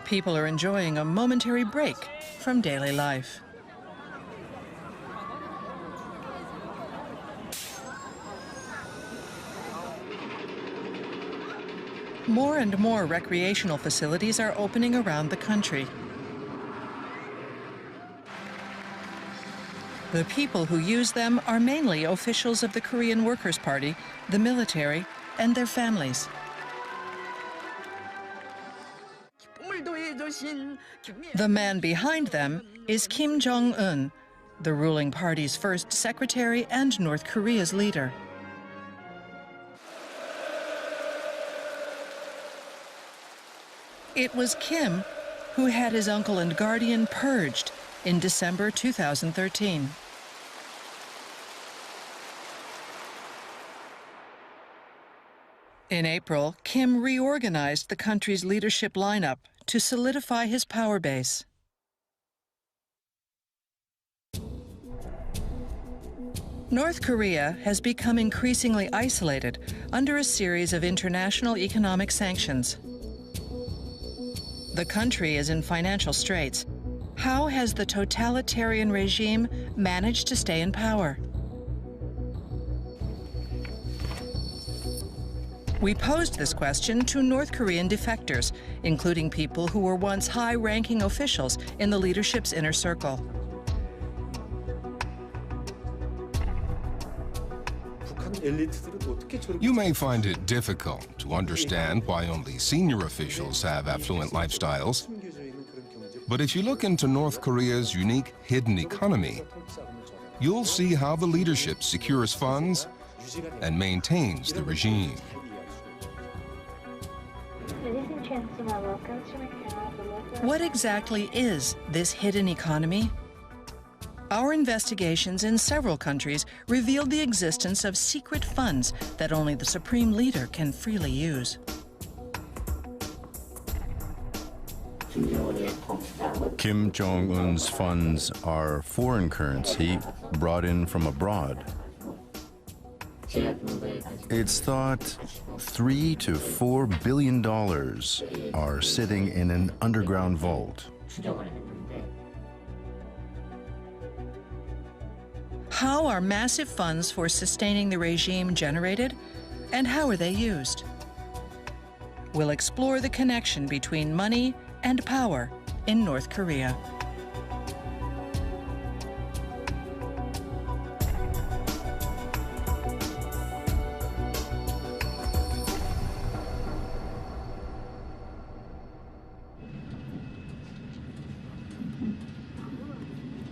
People are enjoying a momentary break from daily life. More and more recreational facilities are opening around the country. The people who use them are mainly officials of the Korean Workers' Party, the military, and their families. The man behind them is Kim Jong-un, the ruling party's first secretary and North Korea's leader. It was Kim who had his uncle and guardian purged in December 2013. In April, Kim reorganized the country's leadership lineup to solidify his power base. North Korea has become increasingly isolated under a series of international economic sanctions. The country is in financial straits. How has the totalitarian regime managed to stay in power? We posed this question to North Korean defectors, including people who were once high-ranking officials in the leadership's inner circle. You may find it difficult to understand why only senior officials have affluent lifestyles. But if you look into North Korea's unique hidden economy, you'll see how the leadership secures funds and maintains the regime. What exactly is this hidden economy? Our investigations in several countries revealed the existence of secret funds that only the supreme leader can freely use. Kim Jong-un's funds are foreign currency brought in from abroad. It's thought $3 to $4 billion are sitting in an underground vault. How are massive funds for sustaining the regime generated, and how are they used? We'll explore the connection between money and power in North Korea.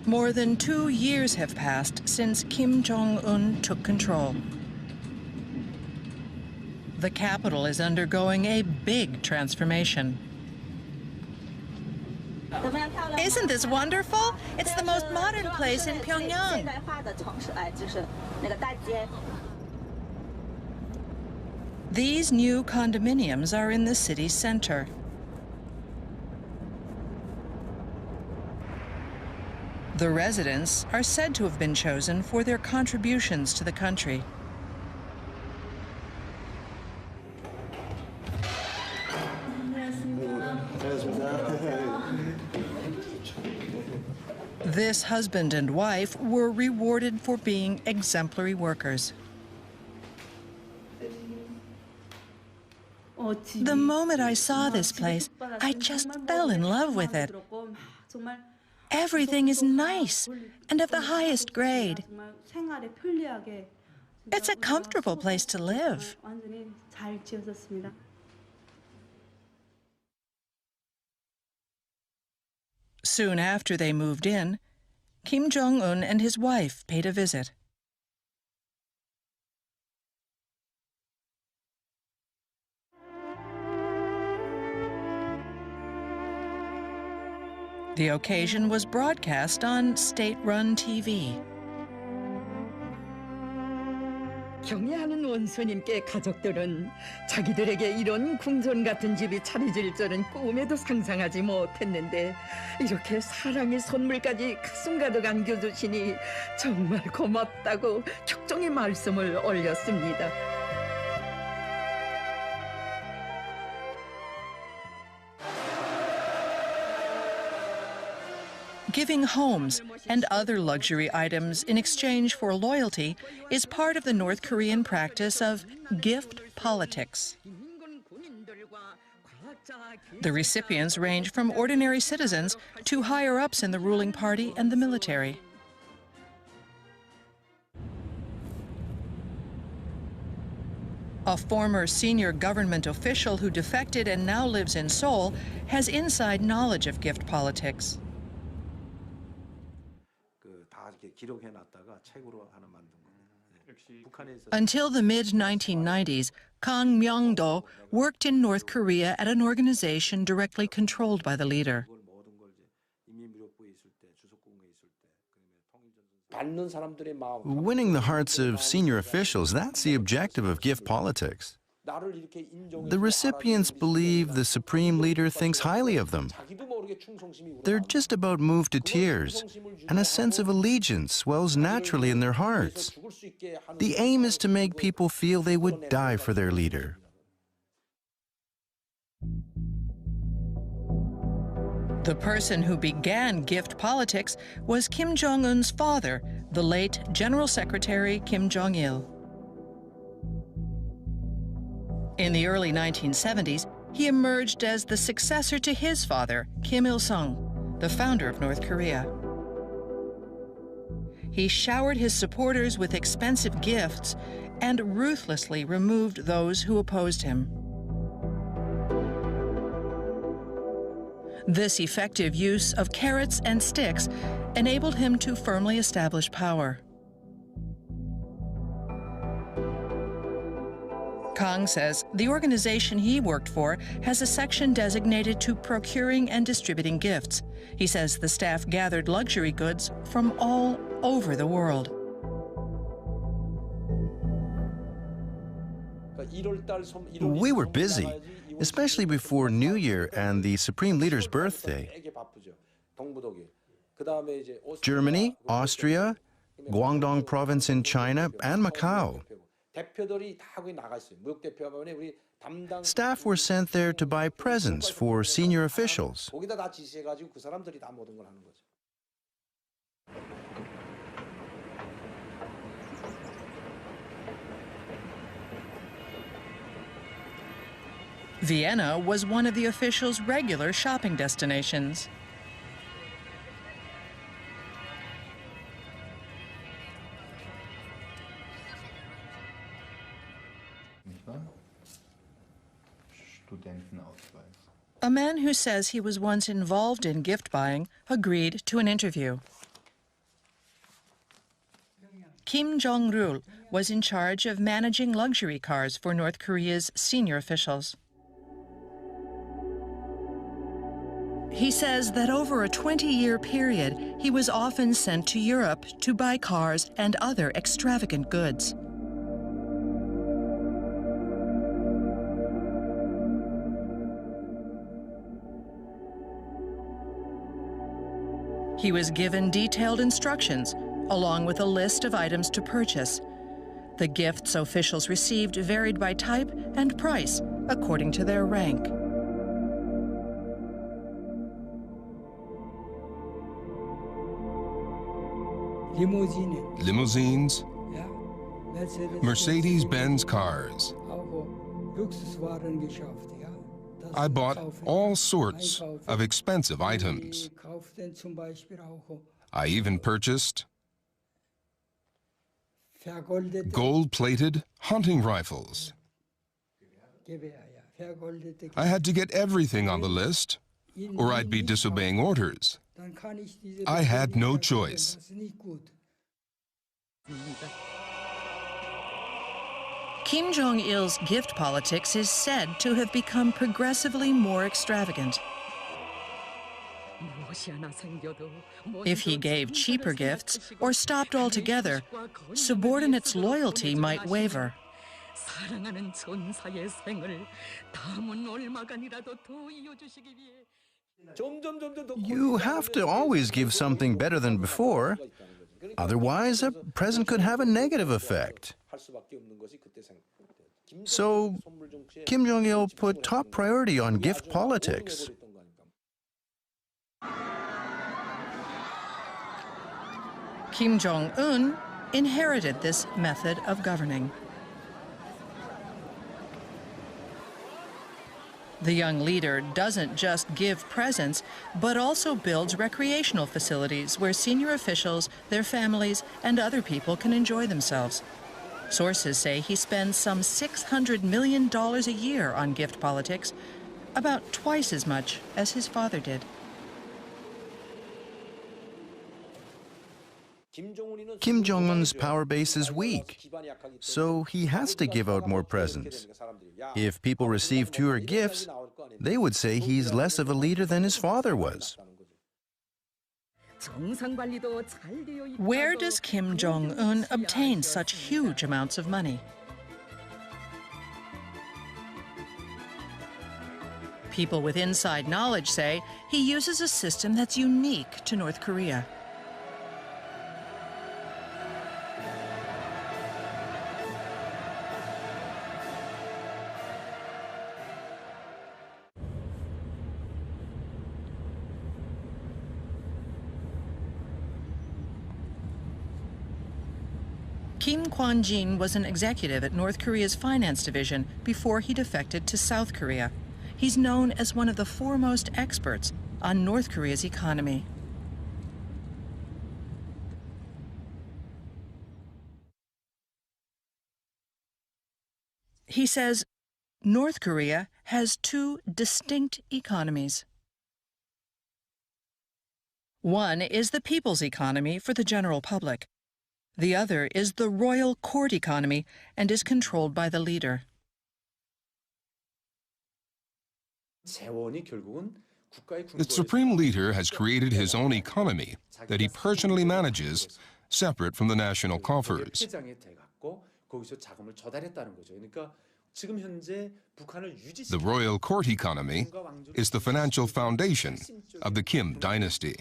More than 2 years have passed since Kim Jong-un took control. The capital is undergoing a big transformation. Isn't this wonderful? It's the most modern place in Pyongyang. These new condominiums are in the city's center. The residents are said to have been chosen for their contributions to the country. This husband and wife were rewarded for being exemplary workers. The moment I saw this place, I just fell in love with it. Everything is nice and of the highest grade. It's a comfortable place to live. Soon after they moved in, Kim Jong-un and his wife paid a visit. The occasion was broadcast on state-run TV. 경애하는 원수님께 가족들은 자기들에게 이런 궁전 같은 집이 차려질 줄은 꿈에도 상상하지 못했는데 이렇게 사랑의 선물까지 가슴 가득 안겨주시니 정말 고맙다고 격정의 말씀을 올렸습니다. Giving homes and other luxury items in exchange for loyalty is part of the North Korean practice of gift politics. The recipients range from ordinary citizens to higher-ups in the ruling party and the military. A former senior government official who defected and now lives in Seoul has inside knowledge of gift politics. Until the mid-1990s, Kang Myung-do worked in North Korea at an organization directly controlled by the leader. Winning the hearts of senior officials, that's the objective of gift politics. The recipients believe the supreme leader thinks highly of them. They're just about moved to tears, and a sense of allegiance swells naturally in their hearts. The aim is to make people feel they would die for their leader. The person who began gift politics was Kim Jong-un's father, the late General Secretary Kim Jong-il. In the early 1970s, he emerged as the successor to his father, Kim Il-sung, the founder of North Korea. He showered his supporters with expensive gifts and ruthlessly removed those who opposed him. This effective use of carrots and sticks enabled him to firmly establish power. Kang says the organization he worked for has a section designated to procuring and distributing gifts. He says the staff gathered luxury goods from all over the world. We were busy, especially before New Year and the Supreme Leader's birthday. Germany, Austria, Guangdong province in China, and Macau. Staff were sent there to buy presents for senior officials. Vienna was one of the officials' regular shopping destinations. A man who says he was once involved in gift buying agreed to an interview. Kim Jong-rul was in charge of managing luxury cars for North Korea's senior officials. He says that over a 20-year period, he was often sent to Europe to buy cars and other extravagant goods. He was given detailed instructions, along with a list of items to purchase. The gifts officials received varied by type and price, according to their rank. Limousines, Mercedes-Benz cars. I bought all sorts of expensive items. I even purchased gold-plated hunting rifles. I had to get everything on the list, or I'd be disobeying orders. I had no choice. Kim Jong-il's gift politics is said to have become progressively more extravagant. If he gave cheaper gifts or stopped altogether, subordinates' loyalty might waver. You have to always give something better than before. Otherwise, a present could have a negative effect. So, Kim Jong-il put top priority on gift politics. Kim Jong-un inherited this method of governing. The young leader doesn't just give presents, but also builds recreational facilities where senior officials, their families, and other people can enjoy themselves. Sources say he spends some $600 million a year on gift politics, about twice as much as his father did. Kim Jong-un's power base is weak, so he has to give out more presents. If people receive fewer gifts, they would say he's less of a leader than his father was. Where does Kim Jong-un obtain such huge amounts of money? People with inside knowledge say he uses a system that's unique to North Korea. Kim Kwon-jin was an executive at North Korea's finance division before he defected to South Korea. He's known as one of the foremost experts on North Korea's economy. He says North Korea has two distinct economies. One is the people's economy for the general public. The other is the royal court economy and is controlled by the leader. The supreme leader has created his own economy that he personally manages, separate from the national coffers. The royal court economy is the financial foundation of the Kim dynasty.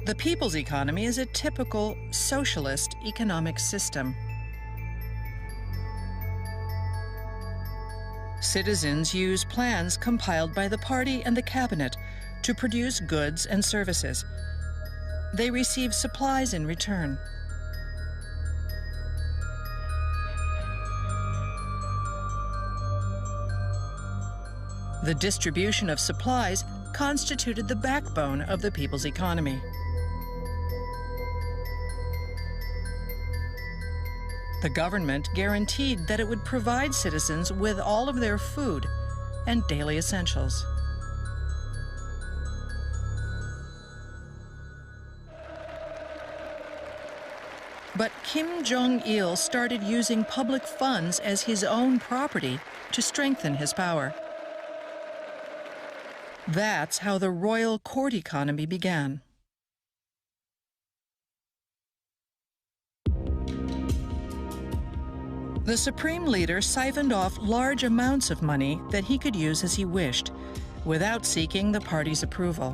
The people's economy is a typical socialist economic system. Citizens use plans compiled by the party and the cabinet to produce goods and services. They receive supplies in return. The distribution of supplies constituted the backbone of the people's economy. The government guaranteed that it would provide citizens with all of their food and daily essentials. But Kim Jong-il started using public funds as his own property to strengthen his power. That's how the royal court economy began. The supreme leader siphoned off large amounts of money that he could use as he wished, without seeking the party's approval.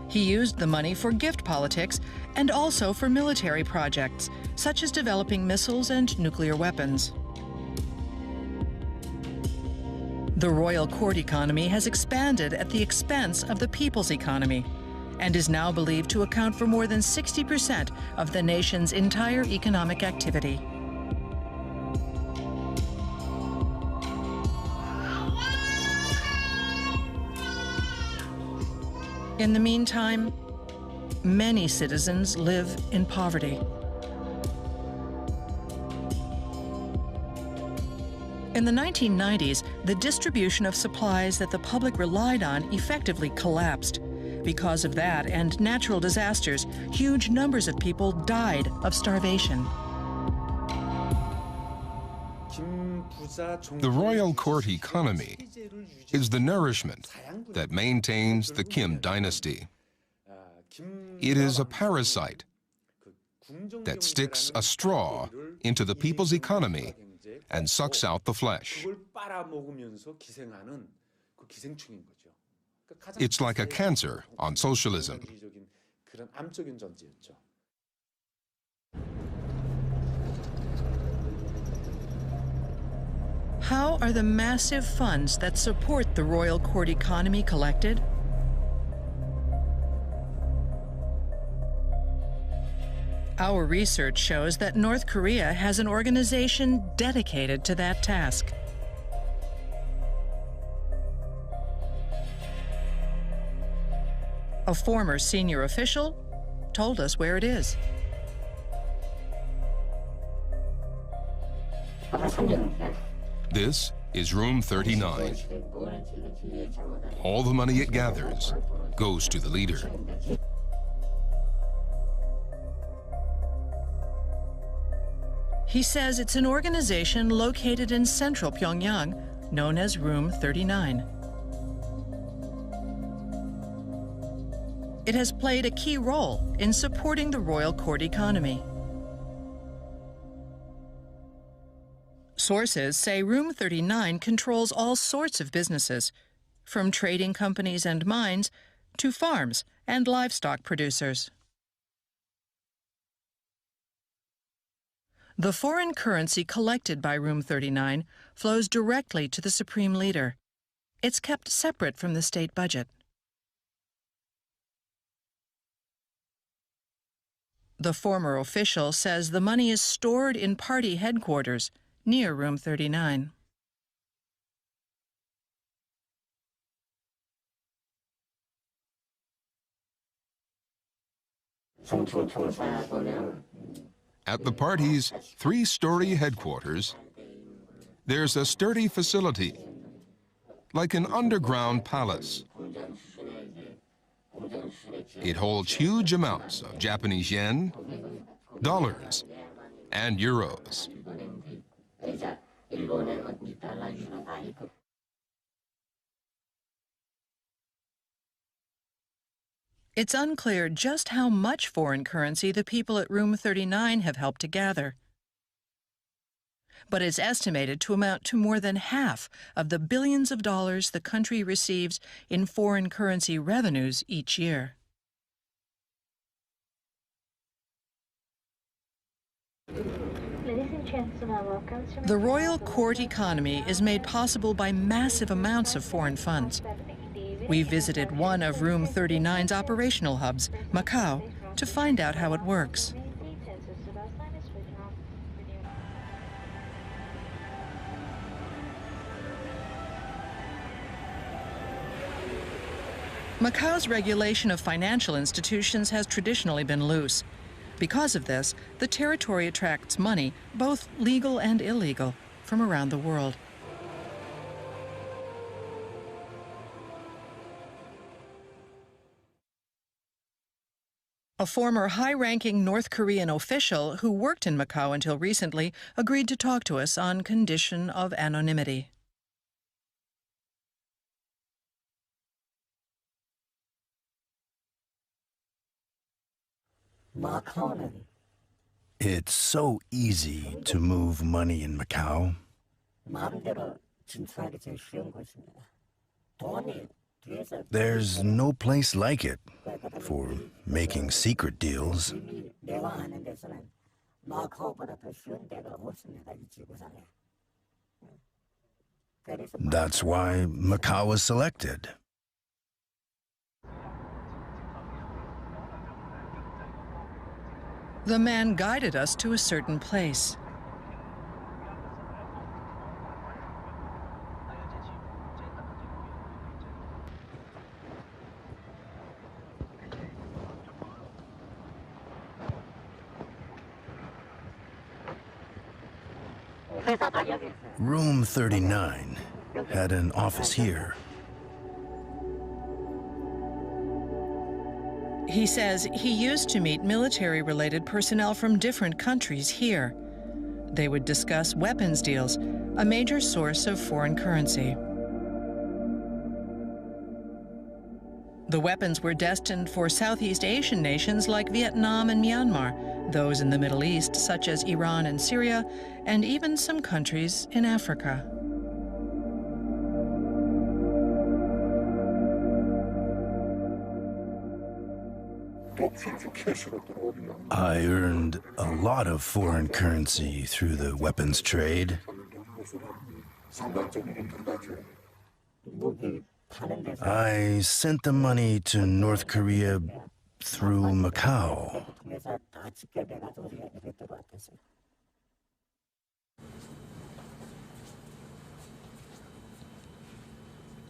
He used the money for gift politics and also for military projects, such as developing missiles and nuclear weapons. The royal court economy has expanded at the expense of the people's economy and is now believed to account for more than 60% of the nation's entire economic activity. In the meantime, many citizens live in poverty. In the 1990s, the distribution of supplies that the public relied on effectively collapsed. Because of that and natural disasters, huge numbers of people died of starvation. The royal court economy is the nourishment that maintains the Kim dynasty. It is a parasite that sticks a straw into the people's economy and sucks out the flesh. It's like a cancer on socialism. How are the massive funds that support the royal court economy collected? Our research shows that North Korea has an organization dedicated to that task. A former senior official told us where it is. This is room 39. All the money it gathers goes to the leader. He says it's an organization located in central Pyongyang, known as Room 39. It has played a key role in supporting the royal court economy. Sources say Room 39 controls all sorts of businesses, from trading companies and mines to farms and livestock producers. The foreign currency collected by Room 39 flows directly to the Supreme Leader. It's kept separate from the state budget. The former official says the money is stored in party headquarters near Room 39. At the party's three-story headquarters, there's a sturdy facility, like an underground palace. It holds huge amounts of Japanese yen, dollars, and euros. It's unclear just how much foreign currency the people at Room 39 have helped to gather. But it's estimated to amount to more than half of the billions of dollars the country receives in foreign currency revenues each year. The royal court economy is made possible by massive amounts of foreign funds. We visited one of Room 39's operational hubs, Macau, to find out how it works. Macau's regulation of financial institutions has traditionally been loose. Because of this, the territory attracts money, both legal and illegal, from around the world. A former high-ranking North Korean official who worked in Macau until recently agreed to talk to us on condition of anonymity. It's so easy to move money in Macau. There's no place like it for making secret deals. That's why Macau was selected. The man guided us to a certain place. Room 39 had an office here. He says he used to meet military-related personnel from different countries here. They would discuss weapons deals, a major source of foreign currency. The weapons were destined for Southeast Asian nations like Vietnam and Myanmar, those in the Middle East, such as Iran and Syria, and even some countries in Africa. I earned a lot of foreign currency through the weapons trade. I sent the money to North Korea through Macau.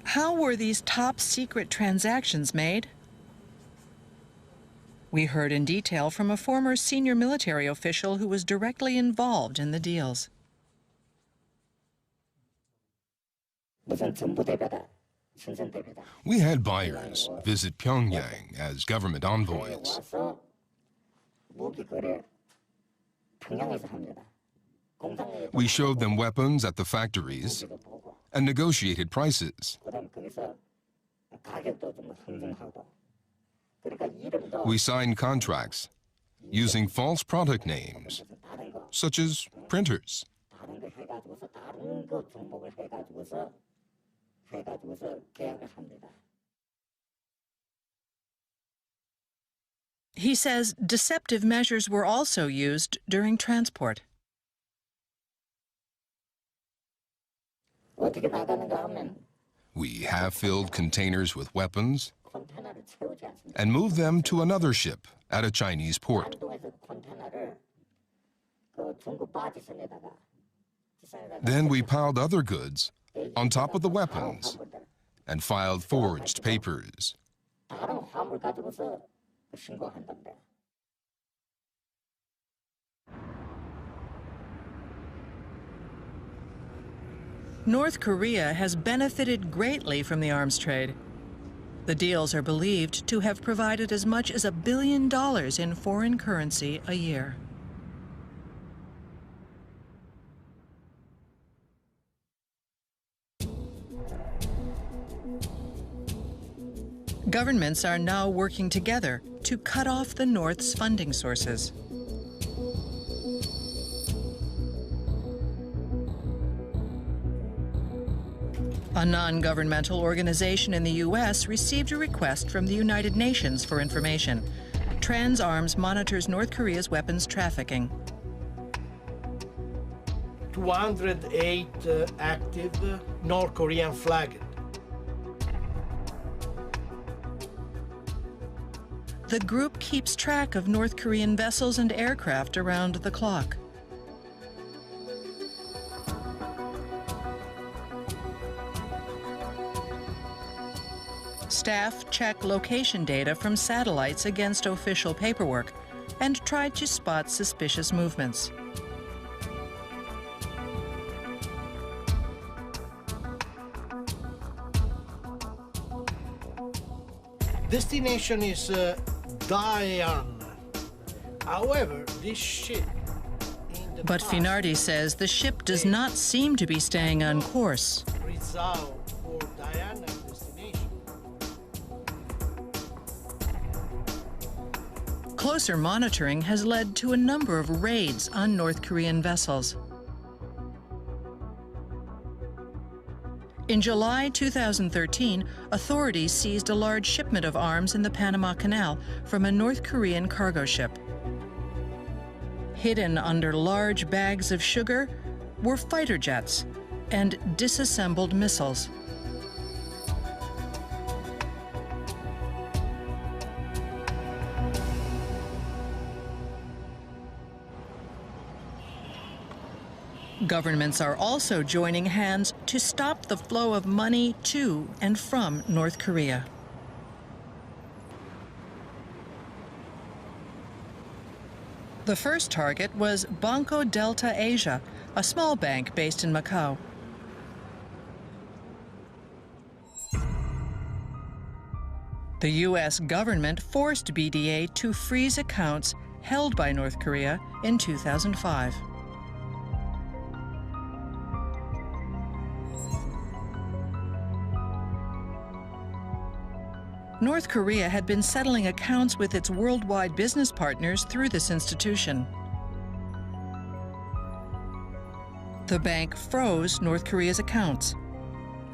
How were these top-secret transactions made? We heard in detail from a former senior military official who was directly involved in the deals. We had buyers visit Pyongyang as government envoys. We showed them weapons at the factories and negotiated prices. We signed contracts using false product names, such as printers. He says deceptive measures were also used during transport. We have filled containers with weapons and moved them to another ship at a Chinese port. Then we piled other goods on top of the weapons and filed forged papers. North Korea has benefited greatly from the arms trade. The deals are believed to have provided as much as $1 billion in foreign currency a year. Governments are now working together to cut off the North's funding sources. A non-governmental organization in the U.S. received a request from the United Nations for information. Trans Arms monitors North Korea's weapons trafficking. 208 active North Korean flagged. The group keeps track of North Korean vessels and aircraft around the clock. Staff check location data from satellites against official paperwork and try to spot suspicious movements. Destination is Daean. However, this ship... But Finardi says the ship does not seem to be staying on course. Rizal or Diana destination. Closer monitoring has led to a number of raids on North Korean vessels. In July 2013, authorities seized a large shipment of arms in the Panama Canal from a North Korean cargo ship. Hidden under large bags of sugar were fighter jets and disassembled missiles. Governments are also joining hands to stop the flow of money to and from North Korea. The first target was Banco Delta Asia, a small bank based in Macau. The U.S. government forced BDA to freeze accounts held by North Korea in 2005. North Korea had been settling accounts with its worldwide business partners through this institution. The bank froze North Korea's accounts.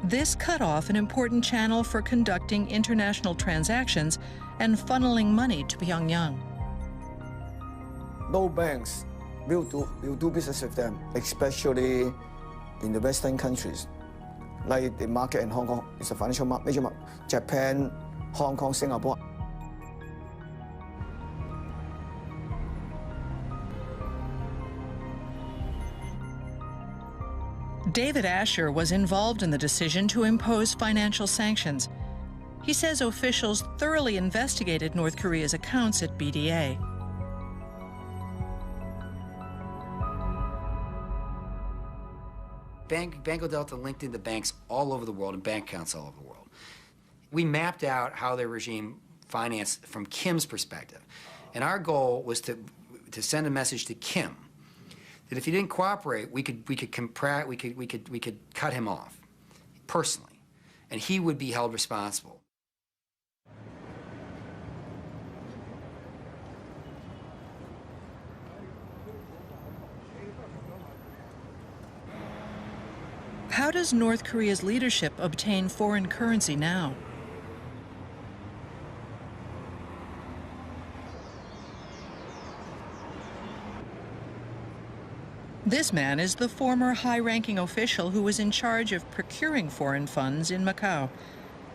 This cut off an important channel for conducting international transactions and funneling money to Pyongyang. No banks will do business with them, especially in the Western countries, like the market in Hong Kong is a financial major market, Japan, Hong Kong, Singapore. David Asher was involved in the decision to impose financial sanctions. He says officials thoroughly investigated North Korea's accounts at BDA. Banco Delta linked into banks all over the world and bank accounts all over the world. We mapped out how their regime financed from Kim's perspective. And our goal was to send a message to Kim that if he didn't cooperate, we could cut him off personally, and he would be held responsible. How does North Korea's leadership obtain foreign currency now? This man is the former high-ranking official who was in charge of procuring foreign funds in Macau.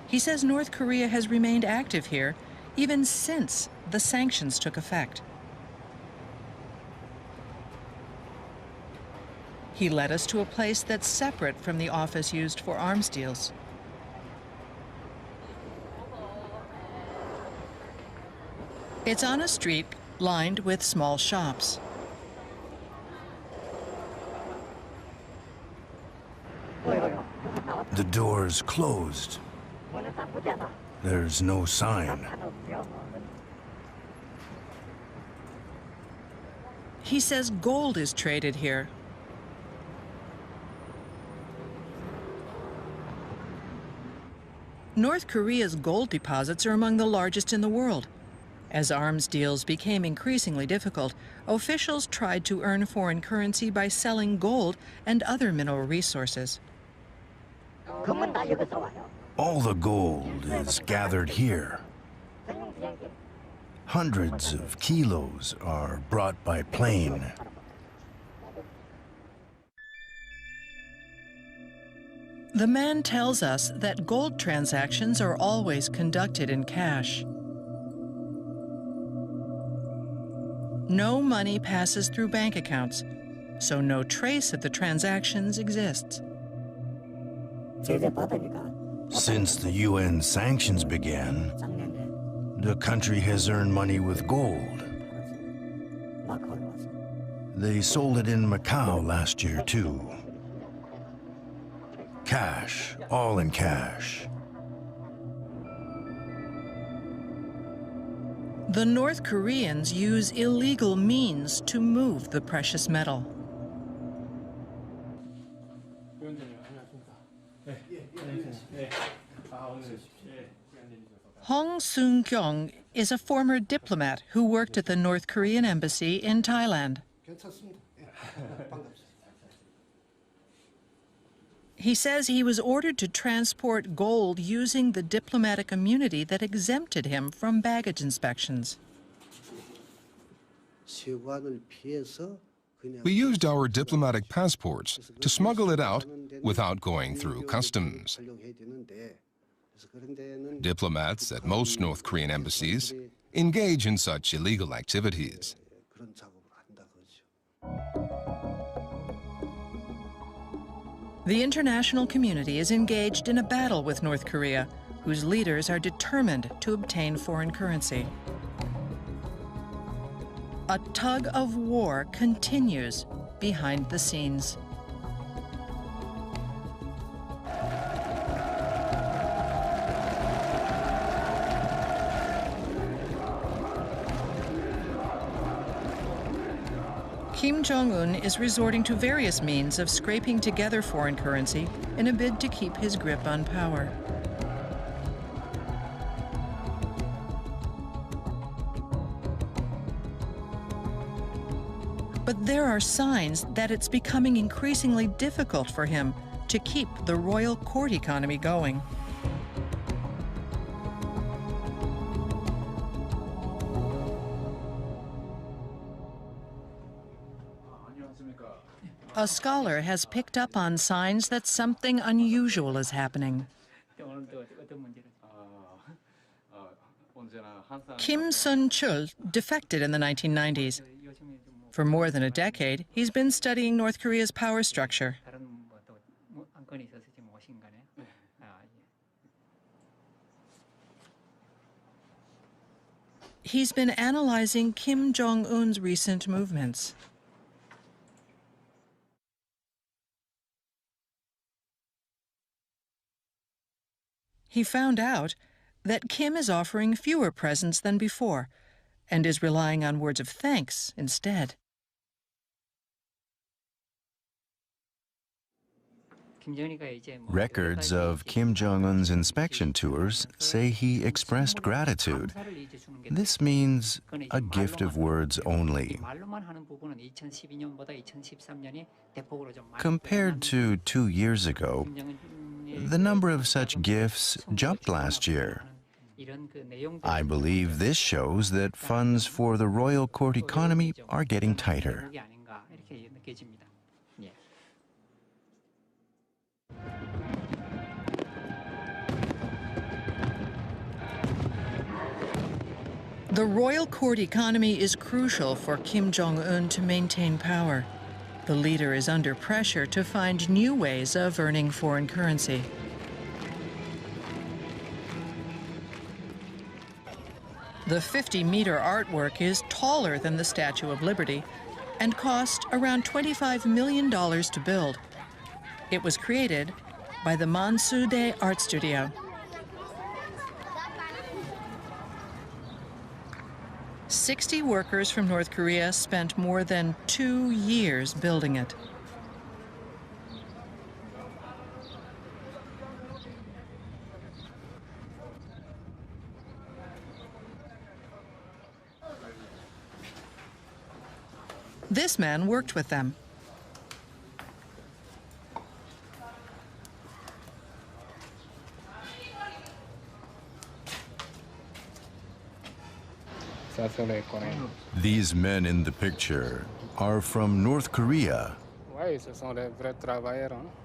He says North Korea has remained active here even since the sanctions took effect. He led us to a place that's separate from the office used for arms deals. It's on a street lined with small shops. The door's closed. There's no sign. He says gold is traded here. North Korea's gold deposits are among the largest in the world. As arms deals became increasingly difficult, officials tried to earn foreign currency by selling gold and other mineral resources. All the gold is gathered here. Hundreds of kilos are brought by plane. The man tells us that gold transactions are always conducted in cash. No money passes through bank accounts, so no trace of the transactions exists. Since the UN sanctions began, the country has earned money with gold. They sold it in Macau last year, too. Cash, all in cash. The North Koreans use illegal means to move the precious metal. Hong Seung-kyung is a former diplomat who worked at the North Korean embassy in Thailand. He says he was ordered to transport gold using the diplomatic immunity that exempted him from baggage inspections. We used our diplomatic passports to smuggle it out without going through customs. Diplomats at most North Korean embassies engage in such illegal activities. The international community is engaged in a battle with North Korea, whose leaders are determined to obtain foreign currency. A tug of war continues behind the scenes. Kim Jong-un is resorting to various means of scraping together foreign currency in a bid to keep his grip on power. But there are signs that it's becoming increasingly difficult for him to keep the royal court economy going. A scholar has picked up on signs that something unusual is happening. Kim Sun-chul defected in the 1990s. For more than a decade, he's been studying North Korea's power structure. He's been analyzing Kim Jong-un's recent movements. He found out that Kim is offering fewer presents than before and is relying on words of thanks instead. Records of Kim Jong-un's inspection tours say he expressed gratitude. This means a gift of words only. Compared to 2 years ago, the number of such gifts jumped last year. I believe this shows that funds for the royal court economy are getting tighter. The royal court economy is crucial for Kim Jong-un to maintain power. The leader is under pressure to find new ways of earning foreign currency. The 50-meter artwork is taller than the Statue of Liberty and cost around $25 million to build. It was created by the Mansudae Art Studio. 60 workers from North Korea spent more than 2 years building it. This man worked with them. These men in the picture are from North Korea.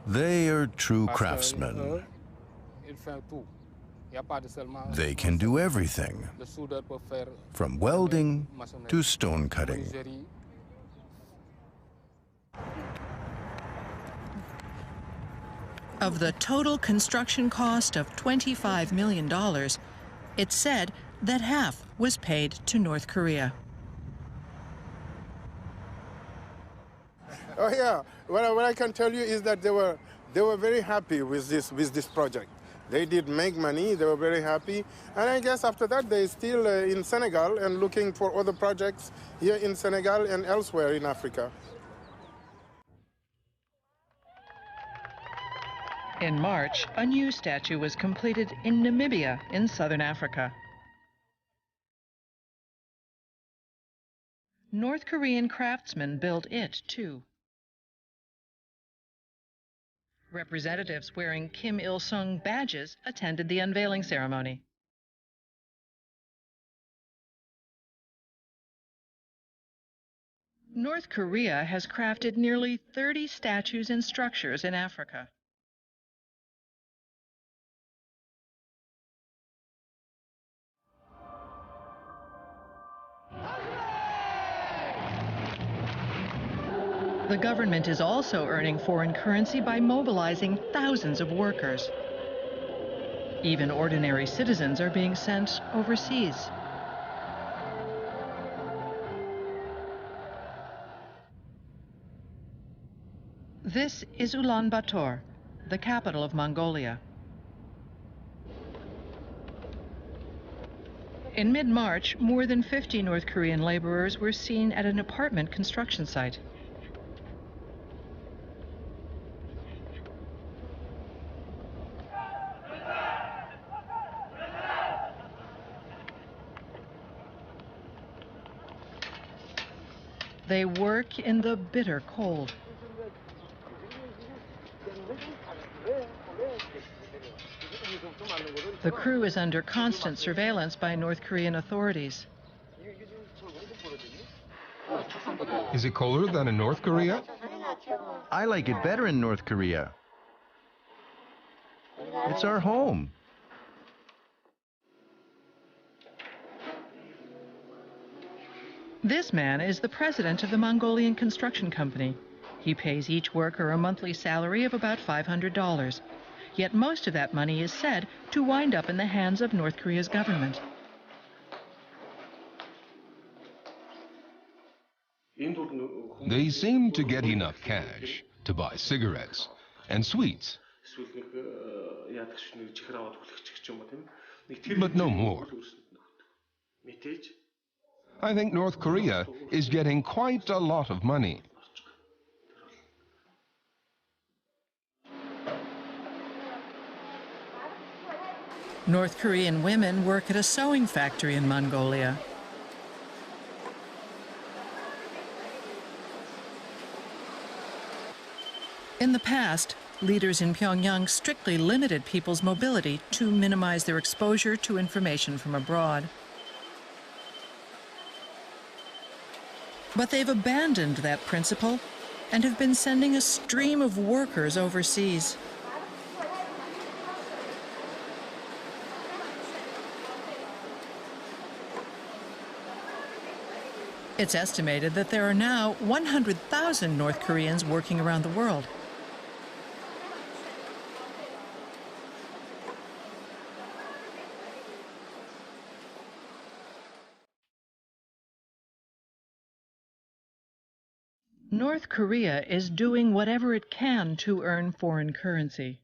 They are true craftsmen. They can do everything, from welding to stone cutting. Of the total construction cost of $25 million, it's said that half was paid to North Korea. Oh yeah, what I can tell you is that they were very happy with this project. They did make money, they were very happy, and I guess after that they're still in Senegal and looking for other projects here in Senegal and elsewhere in Africa. In March, a new statue was completed in Namibia in southern Africa. North Korean craftsmen built it, too. Representatives wearing Kim Il-sung badges attended the unveiling ceremony. North Korea has crafted nearly 30 statues and structures in Africa. The government is also earning foreign currency by mobilizing thousands of workers. Even ordinary citizens are being sent overseas. This is Ulaanbaatar, the capital of Mongolia. In mid-March, more than 50 North Korean laborers were seen at an apartment construction site. They work in the bitter cold. The crew is under constant surveillance by North Korean authorities. Is it colder than in North Korea? I like it better in North Korea. It's our home. This man is the president of the Mongolian construction company. He pays each worker a monthly salary of about $500. Yet most of that money is said to wind up in the hands of North Korea's government. They seem to get enough cash to buy cigarettes and sweets, but no more. I think North Korea is getting quite a lot of money. North Korean women work at a sewing factory in Mongolia. In the past, leaders in Pyongyang strictly limited people's mobility to minimize their exposure to information from abroad. But they've abandoned that principle and have been sending a stream of workers overseas. It's estimated that there are now 100,000 North Koreans working around the world. North Korea is doing whatever it can to earn foreign currency.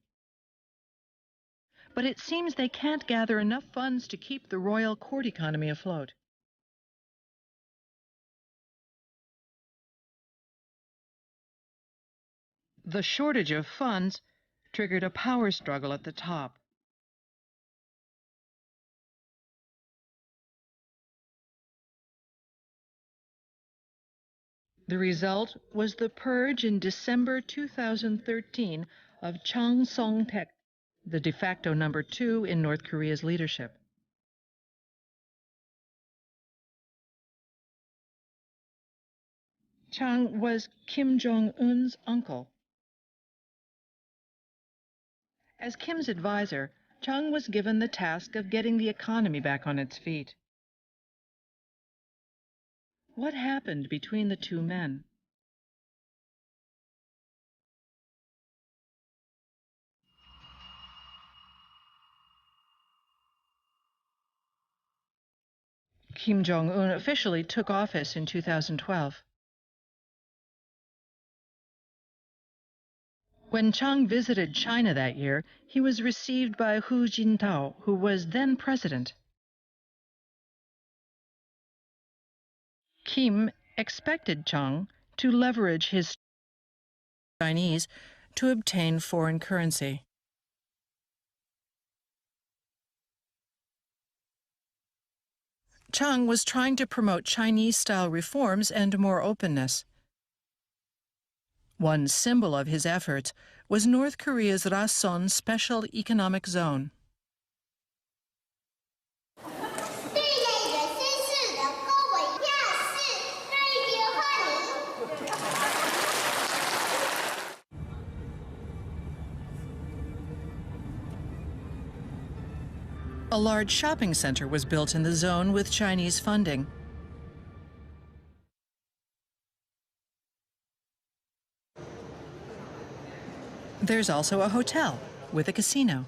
But it seems they can't gather enough funds to keep the royal court economy afloat. The shortage of funds triggered a power struggle at the top. The result was the purge in December 2013 of Chang Song-taek, the de facto number 2 in North Korea's leadership. Chang was Kim Jong-un's uncle. As Kim's advisor, Chang was given the task of getting the economy back on its feet. What happened between the two men? Kim Jong-un officially took office in 2012. When Chang visited China that year, he was received by Hu Jintao, who was then president. Kim expected Chang to leverage his Chinese to obtain foreign currency. Chang was trying to promote Chinese-style reforms and more openness. One symbol of his efforts was North Korea's Rason Special Economic Zone. A large shopping center was built in the zone with Chinese funding. There's also a hotel with a casino.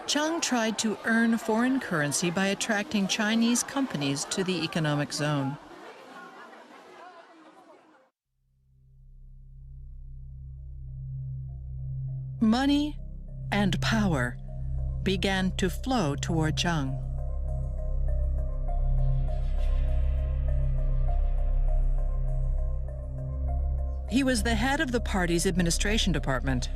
Chang tried to earn foreign currency by attracting Chinese companies to the economic zone. Money and power began to flow toward Chang. He was the head of the party's administration department.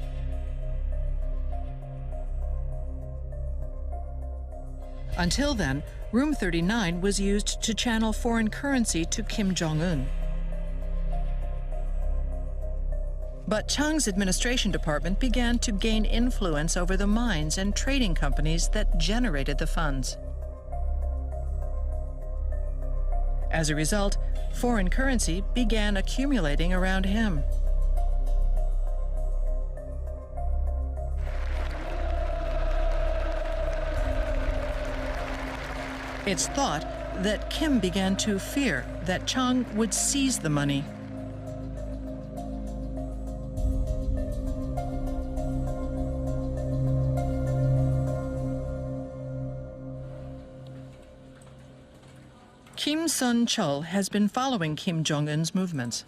Until then, Room 39 was used to channel foreign currency to Kim Jong-un. But Chang's administration department began to gain influence over the mines and trading companies that generated the funds. As a result, foreign currency began accumulating around him. It's thought that Kim began to fear that Chang would seize the money. Kim Sun-chul has been following Kim Jong-un's movements.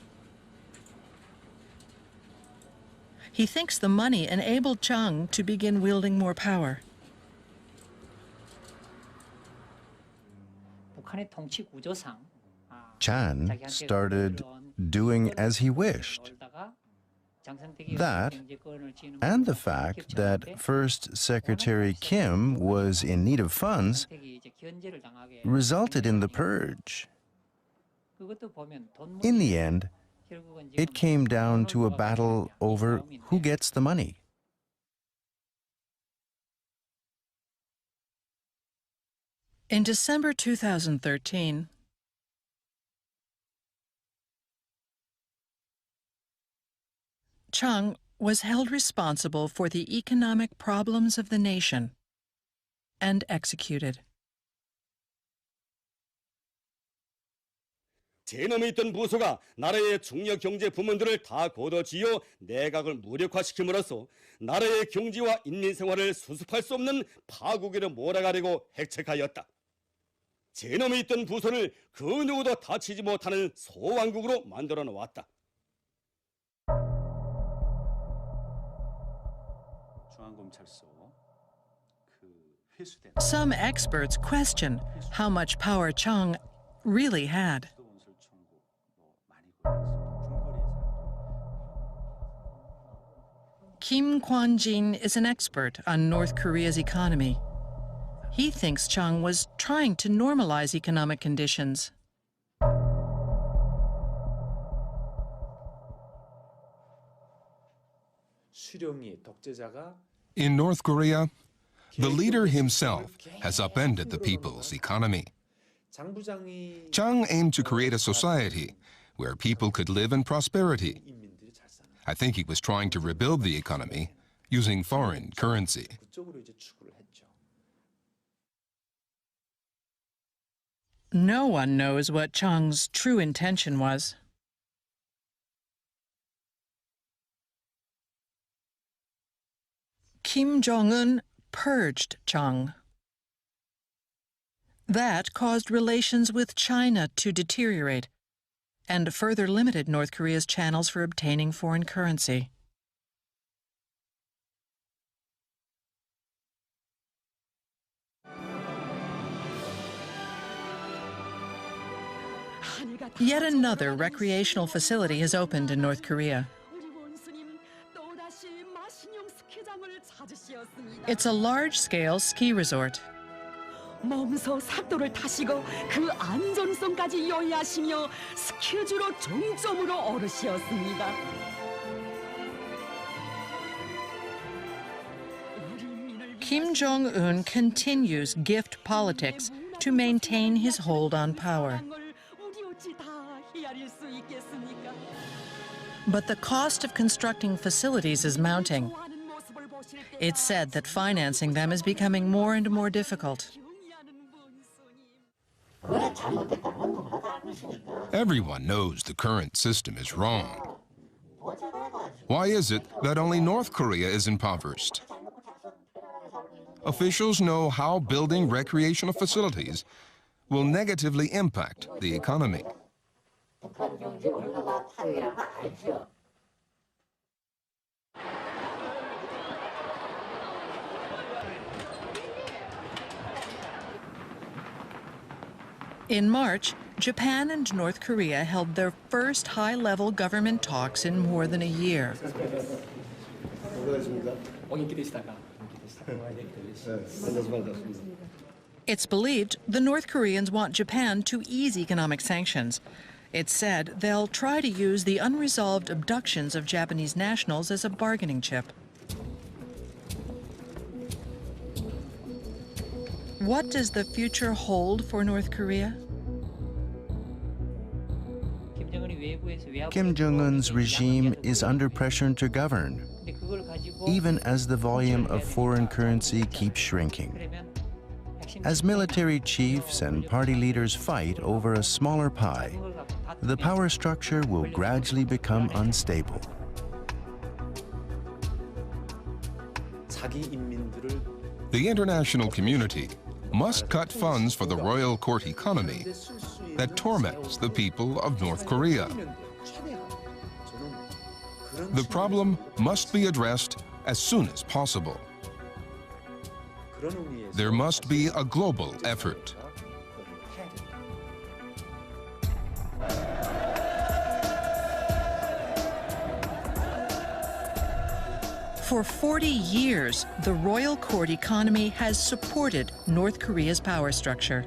He thinks the money enabled Chang to begin wielding more power. Chan started doing as he wished. That, and the fact that First Secretary Kim was in need of funds, resulted in the purge. In the end, it came down to a battle over who gets the money. In December 2013, Chang was held responsible for the economic problems of the nation and executed. 제 놈에 있던 부서가 나라의 중요 경제 부문들을 다 걷어쥐어 내각을 무력화시킴으로써 나라의 경제와 인민 생활을 수습할 수 없는 파국으로 몰아가려고 핵책하였다. 제 놈에 있던 부서를 그 누구도 다치지 못하는 소왕국으로 만들어 놓았다. Some experts question how much power Chang really had. Kim Kwon-jin is an expert on North Korea's economy. He thinks Chang was trying to normalize economic conditions. In North Korea, the leader himself has upended the people's economy. Chang aimed to create a society where people could live in prosperity. I think he was trying to rebuild the economy using foreign currency. No one knows what Chang's true intention was. Kim Jong-un purged Chang. That caused relations with China to deteriorate and further limited North Korea's channels for obtaining foreign currency. Yet another recreational facility has opened in North Korea. It's a large-scale ski resort. 몸소 삭도를 타시고 그 안전성까지 요해하시며 스케줄로 종점으로 오르시었습니다. Kim Jong-un continues gift politics to maintain his hold on power. But the cost of constructing facilities is mounting. It's said that financing them is becoming more and more difficult. Everyone knows the current system is wrong. Why is it that only North Korea is impoverished? Officials know how building recreational facilities will negatively impact the economy. In March, Japan and North Korea held their first high-level government talks in more than a year. It's believed the North Koreans want Japan to ease economic sanctions. It's said they'll try to use the unresolved abductions of Japanese nationals as a bargaining chip. What does the future hold for North Korea? Kim Jong-un's regime is under pressure to govern, even as the volume of foreign currency keeps shrinking. As military chiefs and party leaders fight over a smaller pie, the power structure will gradually become unstable. The international community must cut funds for the royal court economy that torments the people of North Korea. The problem must be addressed as soon as possible. There must be a global effort. For 40 years, the royal court economy has supported North Korea's power structure.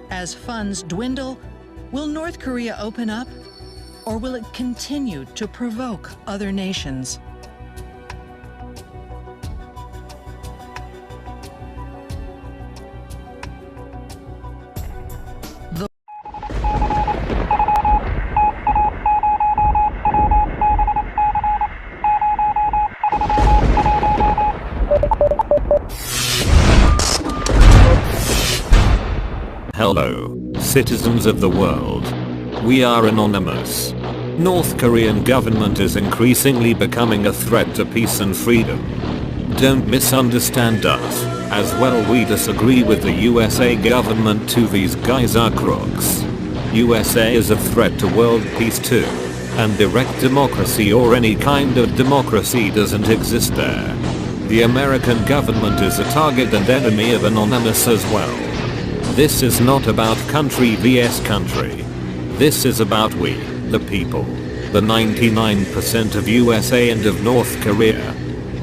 As funds dwindle, will North Korea open up, or will it continue to provoke other nations? Hello, citizens of the world. We are anonymous. North Korean government is increasingly becoming a threat to peace and freedom. Don't misunderstand us. As well, we disagree with the USA government too. These guys are crooks. USA is a threat to world peace too. And direct democracy or any kind of democracy doesn't exist there. The American government is a target and enemy of Anonymous as well. This is not about country vs country. This is about we, the people, the 99% of USA and of North Korea,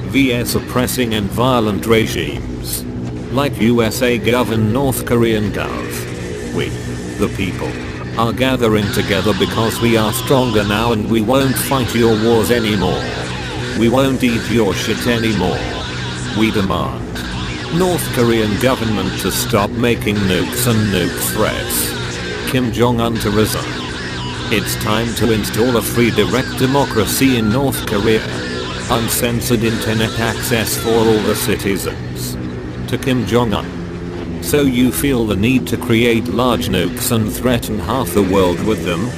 vs oppressing and violent regimes. Like USA govern North Korean gov. We, the people, are gathering together because we are stronger now and we won't fight your wars anymore. We won't eat your shit anymore. We demand North Korean government to stop making nukes and nuke threats. Kim Jong-un to resign. It's time to install a free direct democracy in North Korea. Uncensored internet access for all the citizens. To Kim Jong-un. So you feel the need to create large nukes and threaten half the world with them?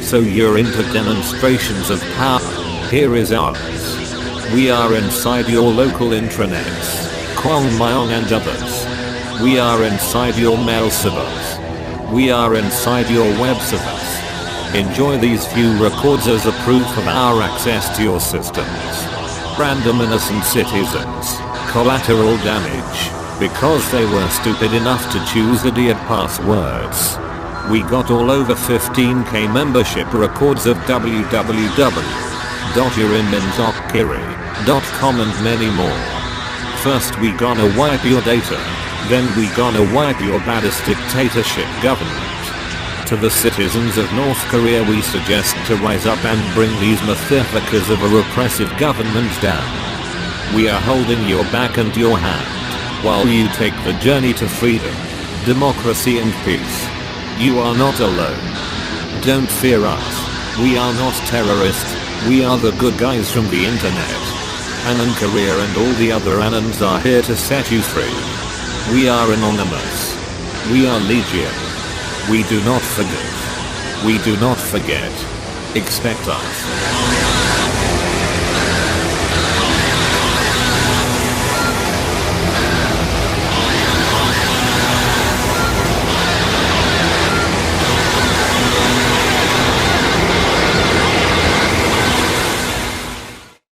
So you're into demonstrations of power? Here is ours. We are inside your local intranets. Kwang Myong and others. We are inside your mail servers. We are inside your web servers. Enjoy these few records as a proof of our access to your systems. Random innocent citizens. Collateral damage. Because they were stupid enough to choose idiot passwords. We got all over 15k membership records of www.uriminzokiri.com and many more. First we gonna wipe your data, then we gonna wipe your baddest dictatorship government. To the citizens of North Korea we suggest to rise up and bring these motherfuckers of a repressive government down. We are holding your back and your hand, while you take the journey to freedom, democracy and peace. You are not alone. Don't fear us. We are not terrorists, we are the good guys from the internet. Anon Korea and all the other Anons are here to set you free. We are anonymous. We are legion. We do not forgive. We do not forget. Expect us.